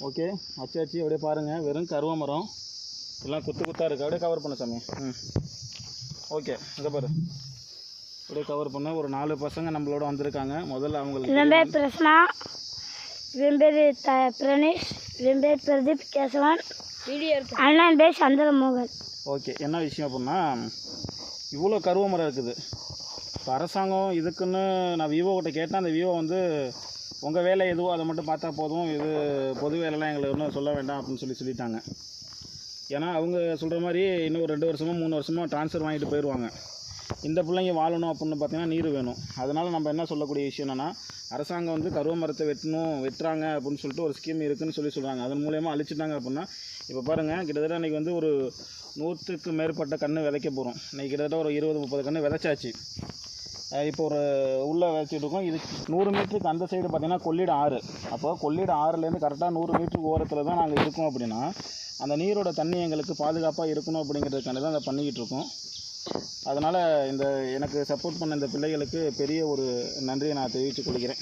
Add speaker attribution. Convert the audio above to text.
Speaker 1: Okay, அச்சாச்சு. அப்படியே பாருங்கள், வெறும் கருவ மரம் எல்லாம் குத்தாக இருக்குது. அப்படியே கவர் பண்ண சாமி. ஓகே, இங்கே பாரு, அப்படியே கவர் பண்ண. ஒரு 4 பசங்க நம்மளோட வந்திருக்காங்க. முதல்ல அவங்களுக்கு
Speaker 2: என் பேர் பிரசனா, என் பேர் பிரணேஷ், என் பேர் பிரதீப் கேசவன், அண்ணா என் பேர் சந்திரமோகன்.
Speaker 1: ஓகே, என்ன விஷயம் அப்படின்னா, இவ்வளோ கருவ மரம் இருக்குது. இப்போ அரசாங்கம் இதுக்குன்னு நான் விவோக்கிட்ட கேட்டேன். அந்த விவோ வந்து உங்கள் வேலை எதுவோ அதை மட்டும் பார்த்தா போதும், இது பொது வேலைலாம் எங்களுக்கு இன்னும் சொல்ல வேண்டாம் அப்படின்னு சொல்லிட்டாங்க. ஏன்னா அவங்க சொல்கிற மாதிரி இன்னும் ஒரு 2 வருஷமோ 3 வருஷமோ ட்ரான்ஸ்ஃபர் வாங்கிட்டு போயிடுவாங்க. இந்த பிள்ளைங்க வாழணும் அப்படின்னு பார்த்தீங்கன்னா நீர் வேணும். அதனால் நம்ம என்ன சொல்லக்கூடிய விஷயம் என்னென்னா, அரசாங்கம் வந்து கருவ மரத்தை வெட்டுறாங்க அப்படின்னு சொல்லிட்டு ஒரு ஸ்கீம் இருக்குதுன்னு சொல்கிறாங்க. அதன் மூலயமா அழிச்சிட்டாங்க அப்படின்னா, இப்போ பாருங்கள், கிட்டத்தட்ட இன்றைக்கி வந்து ஒரு 100க்கு மேற்பட்ட கன்று விதைக்க போகிறோம். இன்றைக்கி கிட்டத்தட்ட ஒரு 20-30 கன்று விதைச்சாச்சு. இப்போ ஒரு உள்ளே விதைச்சிட்டு இருக்கோம். இது 100 மீட்டருக்கு அந்த சைடு பார்த்திங்கன்னா கொள்ளிட ஆறு. அப்போ கொள்ளிட ஆறுலேருந்து கரெக்டாக 100 மீட்டருக்கு ஓரத்தில் தான் நாங்கள் இருக்கோம். அப்படின்னா அந்த நீரோட தண்ணி எங்களுக்கு பாதுகாப்பாக இருக்கணும் அப்படிங்கிறதுக்காண்டி தான் அதை பண்ணிக்கிட்டு இருக்கோம். அதனால் எனக்கு சப்போர்ட் பண்ண இந்த பிள்ளைகளுக்கு பெரிய ஒரு நன்றியை நான் தெரிவித்துக் கொள்கிறேன்.